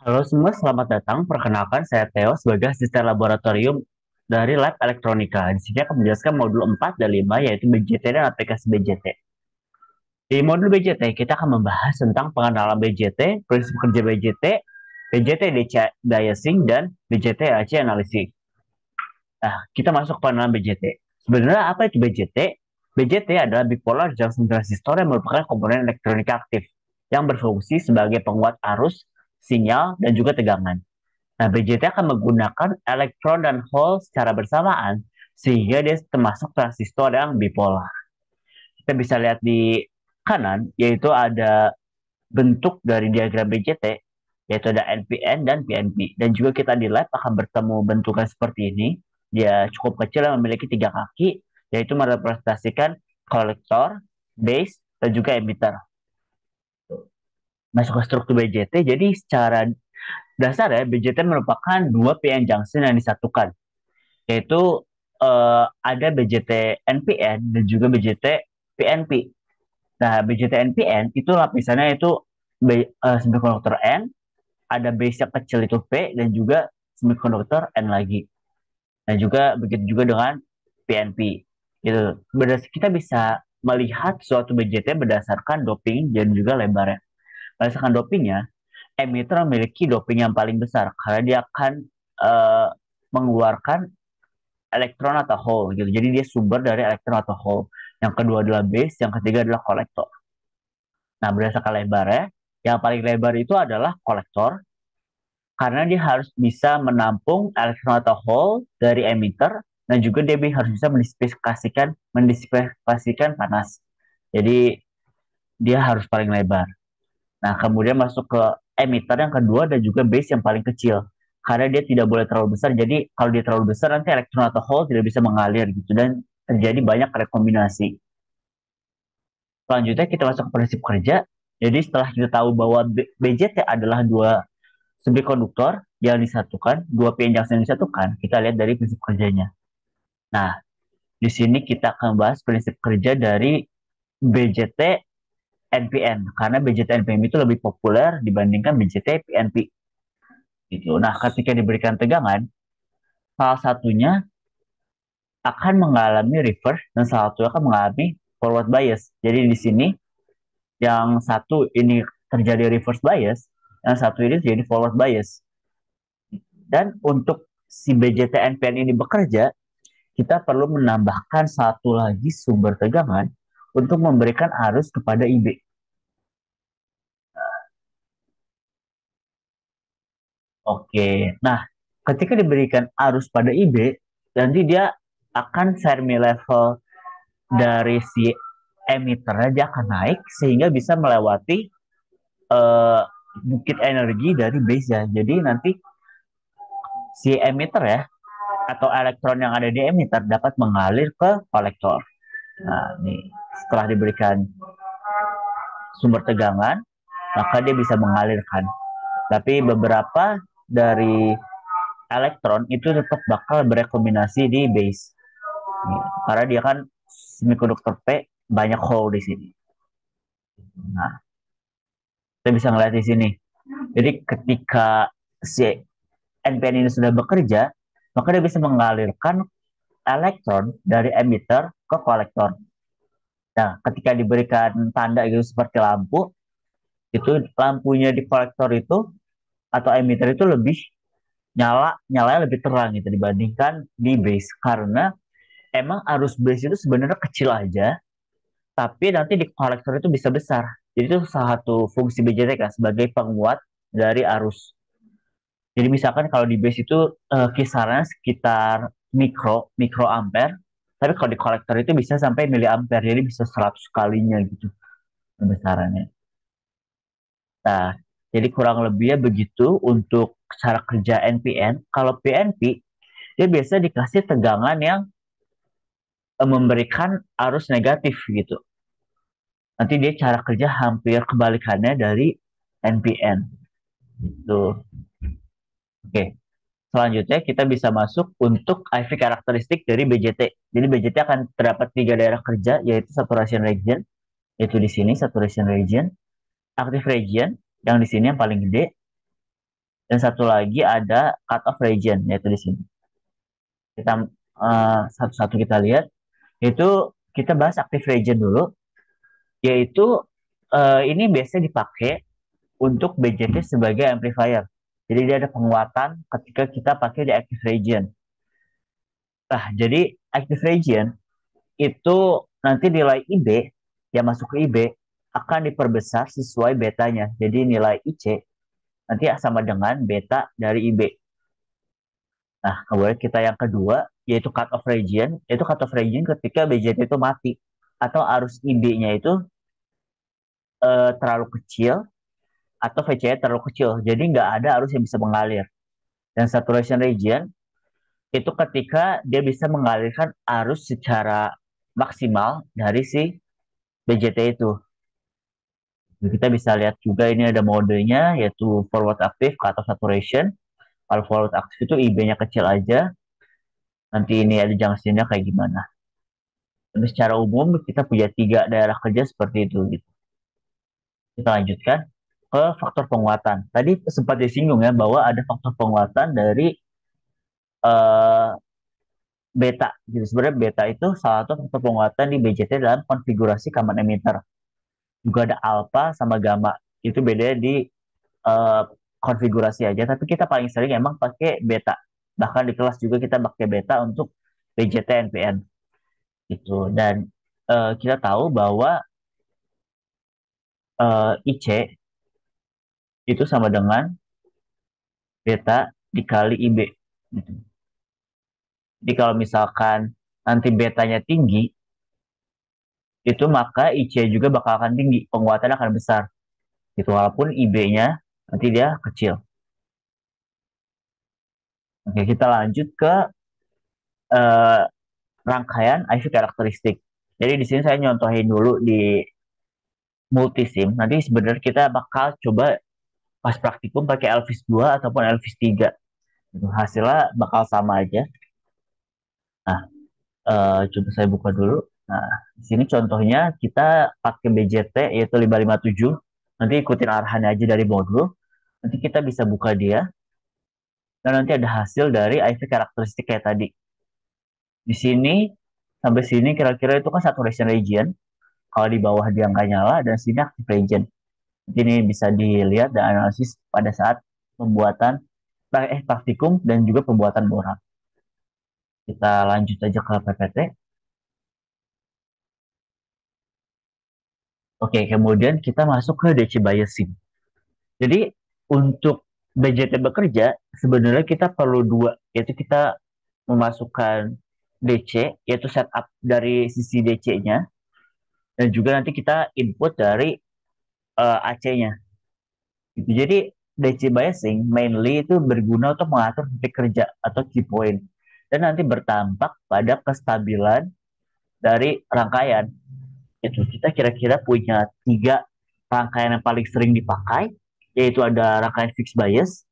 Halo semua, selamat datang. Perkenalkan, saya Theo sebagai asisten laboratorium dari Lab Elektronika. Di sini akan menjelaskan modul 4 dan 5, yaitu BJT dan aplikasi BJT. Di modul BJT, kita akan membahas tentang pengenalan BJT, prinsip kerja BJT, BJT DC biasing, dan BJT AC analisis. Nah, kita masuk ke pengenalan BJT. Sebenarnya apa itu BJT? BJT adalah bipolar junction transistor yang merupakan komponen elektronika aktif yang berfungsi sebagai penguat arus, sinyal, dan juga tegangan. Nah, BJT akan menggunakan elektron dan hole secara bersamaan sehingga dia termasuk transistor yang bipolar. Kita bisa lihat di kanan, yaitu ada bentuk dari diagram BJT, yaitu ada NPN dan PNP. Dan juga kita di lab akan bertemu bentuknya seperti ini. Dia cukup kecil dan memiliki tiga kaki, yaitu merepresentasikan kolektor, base, dan juga emitter. Masuk ke struktur BJT, jadi secara dasar ya, BJT merupakan dua PN junction yang disatukan, yaitu ada BJT NPN dan juga BJT PNP. Nah, BJT NPN itu lapisannya itu semikonduktor N, ada base yang kecil itu P, dan juga semikonduktor N lagi. Dan juga begitu juga dengan PNP. Gitu. Kita bisa melihat suatu BJT berdasarkan doping dan juga lebarnya. Berdasarkan dopingnya, emitter memiliki doping yang paling besar karena dia akan uh, mengeluarkan elektron atau hole gitu. Jadi dia sumber dari elektron atau hole. Yang kedua adalah base, yang ketiga adalah kolektor. Nah, berdasarkan lebarnya, yang paling lebar itu adalah kolektor karena dia harus bisa menampung elektron atau hole dari emitter dan juga dia harus bisa mendisipasikan panas. Jadi dia harus paling lebar. Nah, kemudian masuk ke emitter yang kedua dan juga base yang paling kecil. Karena dia tidak boleh terlalu besar. Jadi kalau dia terlalu besar nanti elektron atau hole tidak bisa mengalir gitu dan terjadi banyak rekombinasi. Selanjutnya kita masuk ke prinsip kerja. Jadi setelah kita tahu bahwa BJT adalah dua semikonduktor yang disatukan, dua PN junction yang disatukan, kita lihat dari prinsip kerjanya. Nah, di sini kita akan bahas prinsip kerja dari BJT NPN karena BJT NPN itu lebih populer dibandingkan BJT PNP. Gitu. Nah, ketika diberikan tegangan, salah satunya akan mengalami reverse dan salah satu akan mengalami forward bias. Jadi di sini yang satu ini terjadi reverse bias, yang satu ini terjadi forward bias. Dan untuk si BJT-NPN ini bekerja, kita perlu menambahkan satu lagi sumber tegangan untuk memberikan arus kepada IB. Oke, nah ketika diberikan arus pada IB, nanti dia akan Fermi level dari si emiternya dia akan naik sehingga bisa melewati uh, bukit energi dari base-nya. Jadi nanti si emitter ya atau elektron yang ada di emitter dapat mengalir ke kolektor. Nah, nih setelah diberikan sumber tegangan, maka dia bisa mengalirkan. Tapi beberapa dari elektron itu tetap bakal berekombinasi di base. Karena dia kan semikonduktor P banyak hole di sini. Nah, kita bisa ngeliat di sini. Jadi ketika si NPN ini sudah bekerja, maka dia bisa mengalirkan elektron dari emitter ke kolektor. Nah, ketika diberikan tanda gitu seperti lampu, itu lampunya di kolektor itu atau emitter itu lebih nyalanya lebih terang gitu dibandingkan di base karena emang arus base itu sebenarnya kecil aja, tapi nanti di kolektor itu bisa besar. Jadi itu salah satu fungsi BJT kan sebagai penguat dari arus. Jadi misalkan kalau di base itu kisarannya sekitar mikro ampere, tapi kalau di kolektor itu bisa sampai miliampere, jadi bisa 100 kalinya gitu kebesarannya. Nah, jadi kurang lebihnya begitu untuk cara kerja NPN. Kalau PNP, dia biasa dikasih tegangan yang memberikan arus negatif gitu. Nanti dia cara kerja hampir kebalikannya dari NPN. Gitu. Oke, selanjutnya kita bisa masuk untuk IV karakteristik dari BJT. Jadi BJT akan terdapat tiga daerah kerja, yaitu saturation region, yaitu di sini saturation region, active region, yang di sini yang paling gede, Dan satu lagi ada cut off region, yaitu di sini. Kita satu-satu kita lihat, itu kita bahas active region dulu, yaitu ini biasanya dipakai untuk BJT sebagai amplifier. Jadi dia ada penguatan ketika kita pakai di active region. Nah, jadi active region itu nanti nilai IB yang masuk ke IB akan diperbesar sesuai betanya. Jadi nilai IC nanti sama dengan beta dari IB. Nah, kemudian kita yang kedua yaitu cut off region, yaitu cut off region ketika BJT itu mati atau arus IB-nya itu terlalu kecil atau VC-nya terlalu kecil. Jadi nggak ada arus yang bisa mengalir. Dan saturation region itu ketika dia bisa mengalirkan arus secara maksimal dari si BJT itu. Kita bisa lihat juga ini ada modenya yaitu forward active, cut off saturation. Kalau forward active itu IB-nya kecil aja. Nanti ini ada junction-nya kayak gimana. Tapi secara umum kita punya tiga daerah kerja seperti itu gitu. Kita lanjutkan ke faktor penguatan. Tadi sempat disinggung ya bahwa ada faktor penguatan dari eh, beta. Jadi sebenarnya beta itu salah satu faktor penguatan di BJT dalam konfigurasi command emitter. Juga ada alpha sama gamma. Itu bedanya di eh, konfigurasi aja. Tapi kita paling sering emang pakai beta. Bahkan di kelas juga kita pakai beta untuk BJT NPN gitu. Dan kita tahu bahwa IC itu sama dengan beta dikali IB. Gitu. Jadi kalau misalkan nanti betanya tinggi, itu maka IC juga bakal akan tinggi, penguatannya akan besar. Gitu, walaupun IB-nya nanti dia kecil. Oke, kita lanjut ke eh, rangkaian IV karakteristik. Jadi di sini saya nyontohin dulu di multisim. Nanti sebenarnya kita bakal coba pas praktikum pakai Elvis 2 ataupun Elvis 3. Gitu. Hasilnya bakal sama aja. Nah, coba saya buka dulu. Nah, di sini contohnya kita pakai BJT yaitu 557. Nanti ikutin arahannya aja dari modul. Nanti kita bisa buka dia. Dan nanti ada hasil dari IV karakteristik kayak tadi. Di sini sampai sini kira-kira itu kan saturation region. Kalau di bawah dia nggak nyala dan sini active region. Jadi ini bisa dilihat dan analisis pada saat pembuatan praktikum dan juga pembuatan borak. Kita lanjut aja ke PPT. Oke, kemudian kita masuk ke DC biasing. Jadi untuk BJT bekerja sebenarnya kita perlu dua, yaitu kita memasukkan DC, yaitu setup dari sisi DC-nya, dan juga nanti kita input dari AC-nya. Gitu. Jadi DC biasing mainly itu berguna untuk mengatur titik kerja atau key point dan nanti bertampak pada kestabilan dari rangkaian. Itu kita kira-kira punya tiga rangkaian yang paling sering dipakai, yaitu ada rangkaian fixed bias,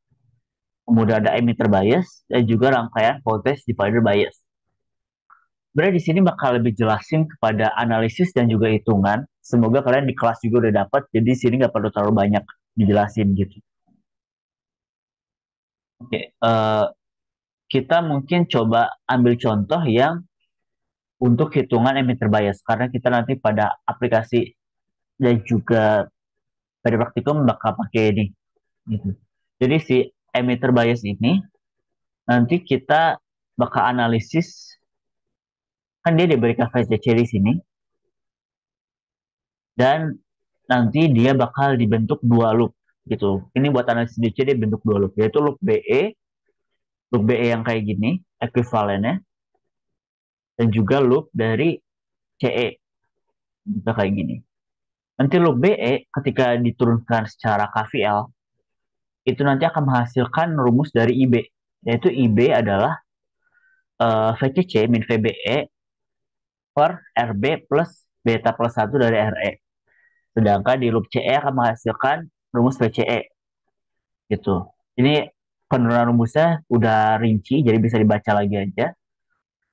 kemudian ada emitter bias, dan juga rangkaian voltage divider bias. Sebenarnya di sini bakal lebih jelasin kepada analisis dan juga hitungan. Semoga kalian di kelas juga udah dapat, jadi di sini nggak perlu terlalu banyak dijelasin gitu. Oke, kita mungkin coba ambil contoh yang untuk hitungan emitter bias, karena kita nanti pada aplikasi dan juga pada praktikum bakal pakai ini. Gitu. Jadi si emitter bias ini nanti kita bakal analisis, kan dia diberikan VCC di sini, dan nanti dia bakal dibentuk dua loop gitu. Ini buat analisis DC dia bentuk dua loop, yaitu loop BE yang kayak gini, ekuivalennya, dan juga loop dari CE, juga kayak gini. Nanti loop BE ketika diturunkan secara KVL, itu nanti akan menghasilkan rumus dari IB, yaitu IB adalah VCC min VBE per RB plus beta plus 1 dari RE. Sedangkan di loop CE akan menghasilkan rumus VCE gitu. Ini penurunan rumusnya udah rinci, jadi bisa dibaca lagi aja.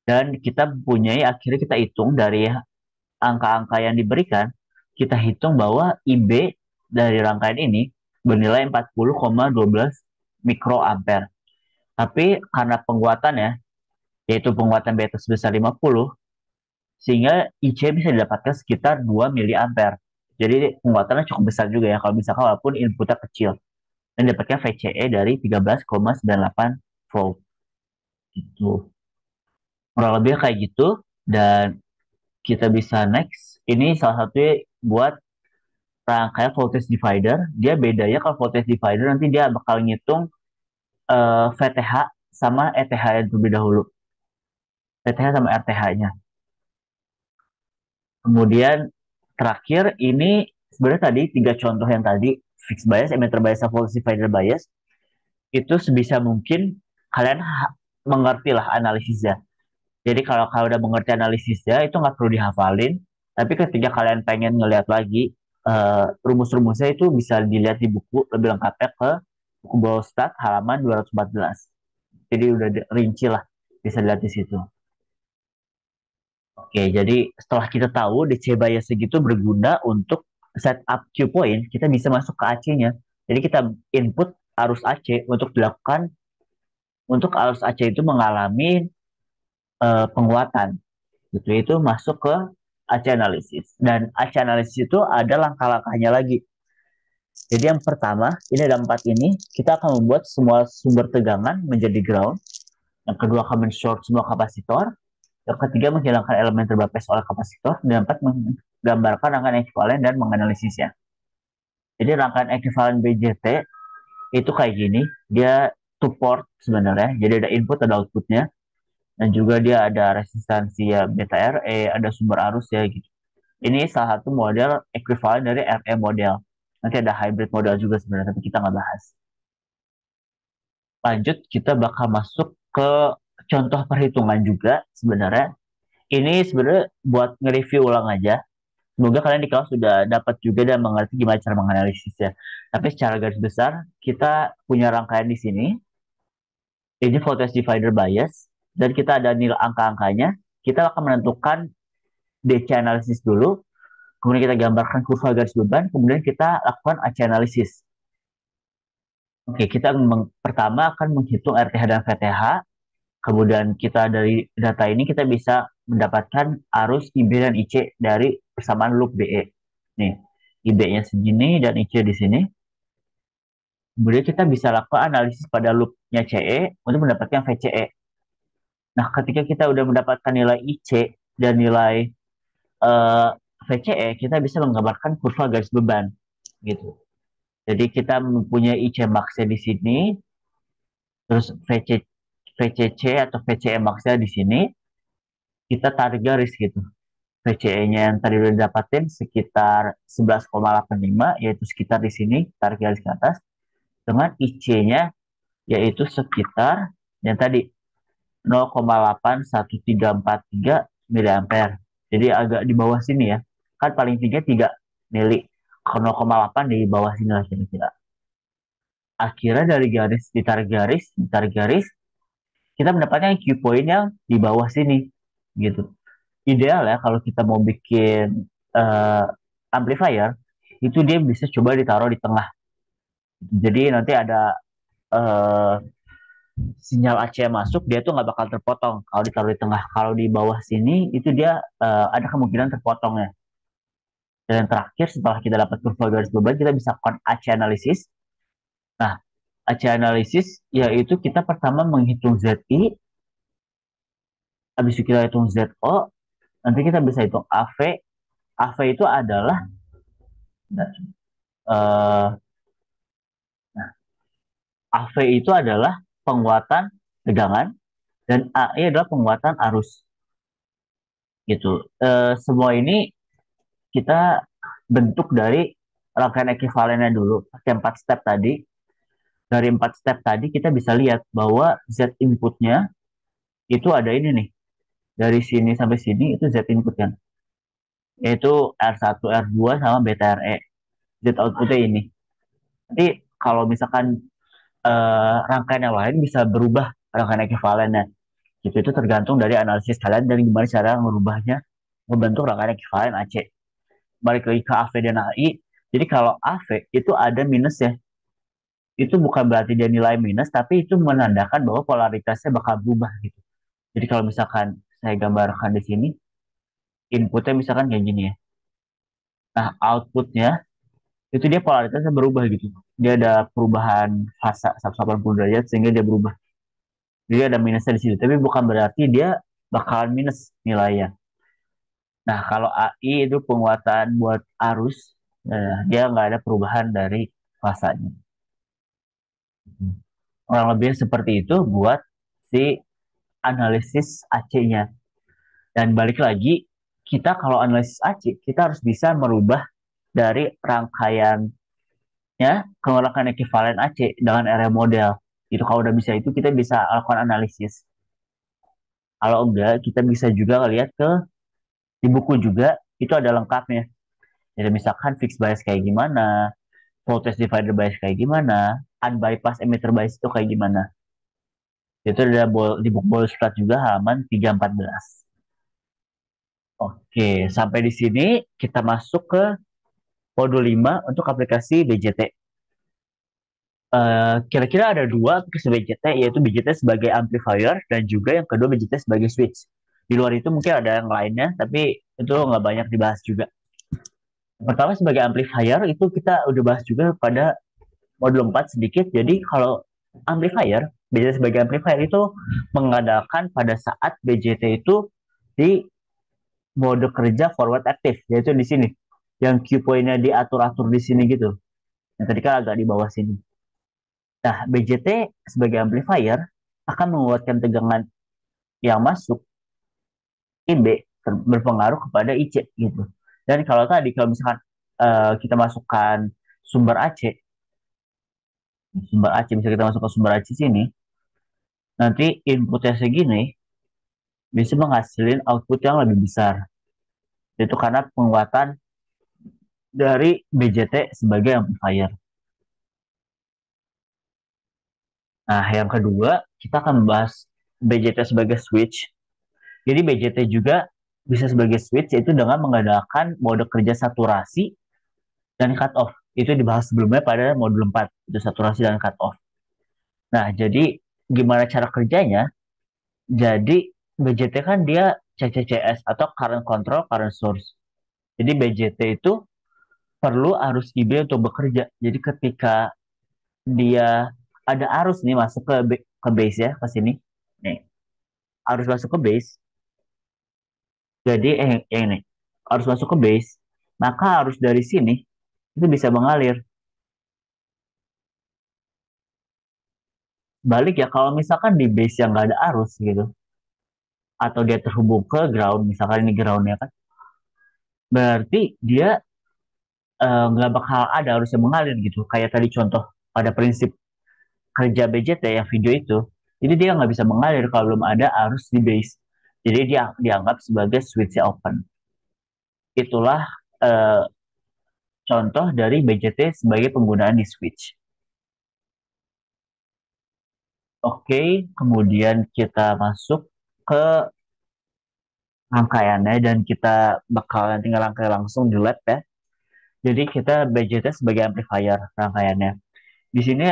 Dan kita punya akhirnya kita hitung dari angka-angka yang diberikan, kita hitung bahwa IB dari rangkaian ini bernilai 40,12 mikroampere. Tapi karena penguatannya, yaitu penguatan beta sebesar 50, sehingga IC bisa didapatkan sekitar 2 miliampere. Jadi penguatannya cukup besar juga ya, kalau misalkan walaupun inputnya kecil. Dan dapatkan VCE dari 13,98 volt. Gitu. Kurang lebih kayak gitu. Dan kita bisa next. Ini salah satunya buat rangkaian voltage divider. Dia bedanya kalau voltage divider nanti dia bakal ngitung VTH sama ETH yang terlebih dahulu. VTH sama RTH-nya. Kemudian terakhir ini sebenarnya tadi tiga contoh yang tadi fixed bias, emitter bias, voltage divider bias itu sebisa mungkin kalian mengerti lah analisisnya. Jadi kalau kalian udah mengerti analisisnya itu nggak perlu dihafalin. Tapi ketika kalian pengen ngeliat lagi rumus-rumusnya itu bisa dilihat di buku lebih lengkapnya ke buku Ballstat halaman 214. Jadi udah rinci lah bisa dilihat di situ. Oke, jadi setelah kita tahu DC bias segitu berguna untuk setup Q point, kita bisa masuk ke AC-nya. Jadi kita input arus AC untuk dilakukan untuk arus AC itu mengalami penguatan. Gitu itu masuk ke AC analisis. Dan AC analisis itu ada langkah-langkahnya lagi. Jadi yang pertama, ini ada 4 ini, kita akan membuat semua sumber tegangan menjadi ground. Yang kedua akan men-short semua kapasitor. Yang ketiga menghilangkan elemen terbapes oleh kapasitor. Dan empat menggambarkan rangkaian ekuivalen dan menganalisisnya. Jadi rangkaian ekuivalen BJT itu kayak gini. Dia two port sebenarnya. Jadi ada input ada outputnya. Dan juga dia ada resistansi ya beta RE, ada sumber arus ya gitu. Ini salah satu model ekuivalen dari RE model. Nanti ada hybrid model juga sebenarnya, tapi kita nggak bahas. Lanjut, kita bakal masuk ke contoh perhitungan juga sebenarnya. Ini sebenarnya buat nge-review ulang aja. Semoga kalian di kelas sudah dapat juga dan mengerti gimana cara menganalisisnya. Tapi secara garis besar, kita punya rangkaian di sini. Ini voltage divider bias. Dan kita ada nilai angka-angkanya. Kita akan menentukan DC analisis dulu. Kemudian kita gambarkan kurva garis beban. Kemudian kita lakukan AC analisis. Oke, kita pertama akan menghitung RTH dan VTH. Kemudian kita dari data ini kita bisa mendapatkan arus IB dan IC dari persamaan loop BE. Nih, IB-nya segini dan IC di sini. Kemudian kita bisa lakukan analisis pada loop-nya CE untuk mendapatkan VCE. Nah, ketika kita udah mendapatkan nilai IC dan nilai VCE, kita bisa menggambarkan kurva garis beban gitu. Jadi kita mempunyai IC max di sini, terus VCC atau VCE max di sini, kita tarik garis gitu. VCE-nya yang tadi udah dapatin sekitar 11,85, yaitu sekitar di sini, tarik garis ke atas, dengan IC-nya yaitu sekitar yang tadi 0,81343 miliampere. Jadi agak di bawah sini ya. Kan paling tinggi 3 mili. Ke 0,8 di bawah sini lah kira-kira. Akhirnya dari garis, ditarik garis, kita mendapatkan Q point yang di bawah sini. Gitu. Ideal ya kalau kita mau bikin amplifier, itu dia bisa coba ditaruh di tengah. Jadi nanti ada uh, sinyal AC masuk, dia tuh nggak bakal terpotong kalau ditaruh di tengah. Kalau di bawah sini itu dia ada kemungkinan terpotongnya. Dan yang terakhir setelah kita dapat kurva garis beban, kita bisa lakukan AC analisis. Nah, AC analisis yaitu kita pertama menghitung ZI, habis itu kita hitung ZO, nanti kita bisa hitung AV. AV itu adalah uh, AV itu adalah penguatan tegangan dan AI adalah penguatan arus gitu. Semua ini kita bentuk dari rangkaian ekuivalennya dulu. Pakai 4 step tadi. Dari 4 step tadi kita bisa lihat bahwa Z inputnya itu ada ini nih. Dari sini sampai sini itu Z input kan. Yaitu R1, R2 sama beta RE. Z outputnya ini. Nanti kalau misalkan rangkaian yang lain bisa berubah rangkaian ekuivalennya. Itu tergantung dari analisis kalian dan gimana cara merubahnya membentuk rangkaian ekuivalen AC. Balik lagi ke AV dan AI. Jadi kalau AV itu ada minusnya. itu bukan berarti dia nilai minus, tapi itu menandakan bahwa polaritasnya bakal berubah gitu. Jadi kalau misalkan saya gambarkan di sini, inputnya misalkan kayak gini ya. Nah, outputnya itu dia polaritasnya berubah gitu. Dia ada perubahan fasa 180 derajat sehingga dia berubah. Jadi ada minusnya di situ, tapi bukan berarti dia bakalan minus nilainya. Nah, kalau AI itu penguatan buat arus, dia nggak ada perubahan dari fasanya. Kurang lebih seperti itu buat si analisis AC-nya. Dan balik lagi, kita kalau analisis AC, kita harus bisa merubah dari rangkaiannya ke rangkaian ekivalen AC dengan area model. Itu kalau udah bisa itu kita bisa lakukan analisis. Kalau enggak, kita bisa juga lihat ke di buku juga itu ada lengkapnya. Jadi misalkan fixed bias kayak gimana, voltage divider bias kayak gimana, unbypass emitter bias itu kayak gimana. Itu ada di buku Bolstad juga halaman 314. Oke, sampai di sini kita masuk ke modul 5 untuk aplikasi BJT. Kira-kira ada dua aplikasi BJT, yaitu BJT sebagai amplifier dan juga yang kedua BJT sebagai switch. Di luar itu mungkin ada yang lainnya, tapi itu nggak banyak dibahas juga. Yang pertama sebagai amplifier itu kita udah bahas juga pada modul 4 sedikit. Jadi kalau amplifier, BJT sebagai amplifier itu mengadakan pada saat BJT itu di mode kerja forward aktif, yaitu di sini. Yang Q point-nya diatur-atur di sini gitu. Yang tadi kan agak di bawah sini. Nah, BJT sebagai amplifier akan menguatkan tegangan yang masuk IB berpengaruh kepada IC gitu. Dan kalau tadi kalau misalkan kita masukkan sumber AC, sumber AC bisa kita masuk ke sumber AC sini, nanti inputnya segini bisa menghasilkan output yang lebih besar. Itu karena penguatan dari BJT sebagai amplifier. Nah, yang kedua, kita akan membahas BJT sebagai switch. Jadi BJT juga bisa sebagai switch yaitu dengan mengandalkan mode kerja saturasi dan cut off. Itu dibahas sebelumnya pada modul 4, itu saturasi dan cut off. Nah, jadi gimana cara kerjanya? Jadi BJT kan dia CCCS atau current control current source. Jadi BJT itu perlu arus IB untuk bekerja. Jadi ketika dia ada arus nih masuk ke base ya, ke sini. Nih, arus masuk ke base. Jadi ini arus masuk ke base, maka arus dari sini itu bisa mengalir. Balik ya kalau misalkan di base yang nggak ada arus gitu, atau dia terhubung ke ground, misalkan ini groundnya kan, berarti dia nggak bakal ada arus yang mengalir gitu. Kayak tadi contoh pada prinsip kerja BJT yang video itu, jadi dia nggak bisa mengalir kalau belum ada arus di base. Jadi dia dianggap sebagai switch open. Itulah eh, contoh dari BJT sebagai penggunaan di switch. Oke, kemudian kita masuk ke rangkaiannya dan kita bakal nanti ngerangkai langsung di lab ya. Jadi kita BJT sebagai amplifier rangkaiannya. Di sini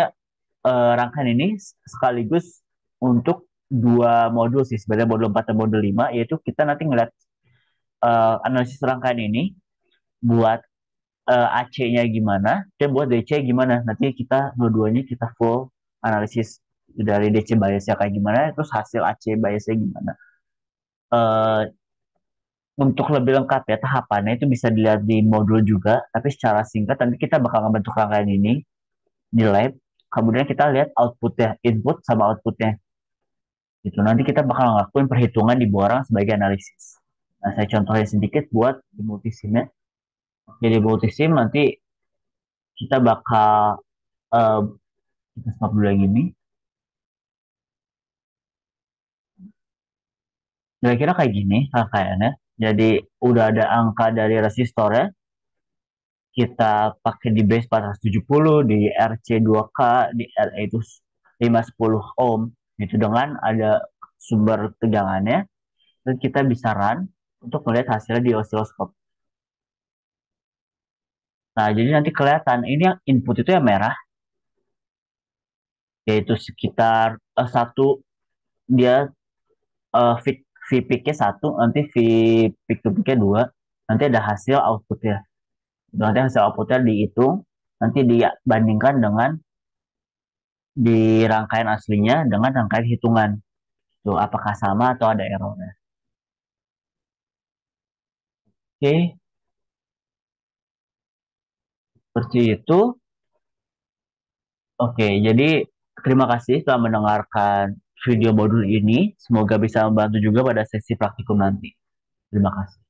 rangkaian ini sekaligus untuk dua modul sih, sebenarnya modul 4 dan modul 5, yaitu kita nanti ngeliat analisis rangkaian ini buat AC-nya gimana dan buat DC gimana. Nanti kita dua-duanya kita full analisis dari DC biasnya kayak gimana, terus hasil AC biasnya gimana. Eh, untuk lebih lengkap ya tahapannya itu bisa dilihat di modul juga, tapi secara singkat nanti kita bakal membentuk rangkaian ini di lab. Kemudian kita lihat outputnya, input sama outputnya. Gitu. Nanti kita bakal ngelakuin perhitungan di bawah orang sebagai analisis. Nah, saya contohin sedikit buat di multisim ya. Jadi multisim nanti kita bakal uh, kita stop dulu yang ini. Kira-kira kayak gini rangkaiannya. Jadi udah ada angka dari resistornya, kita pakai di base 470, di RC2K, di RA itu 510 ohm, itu dengan ada sumber tegangannya, dan kita bisa run untuk melihat hasilnya di osiloskop. Nah, jadi nanti kelihatan ini yang input itu yang merah, yaitu sekitar satu dia V peak-nya satu, nanti V peak to peak-nya dua, nanti ada hasil outputnya. Nanti hasil outputnya dihitung, nanti dibandingkan dengan di rangkaian aslinya dengan rangkaian hitungan. Tuh, apakah sama atau ada errornya. Oke, seperti itu. Oke, jadi terima kasih telah mendengarkan video modul ini. Semoga bisa membantu juga pada sesi praktikum nanti. Terima kasih.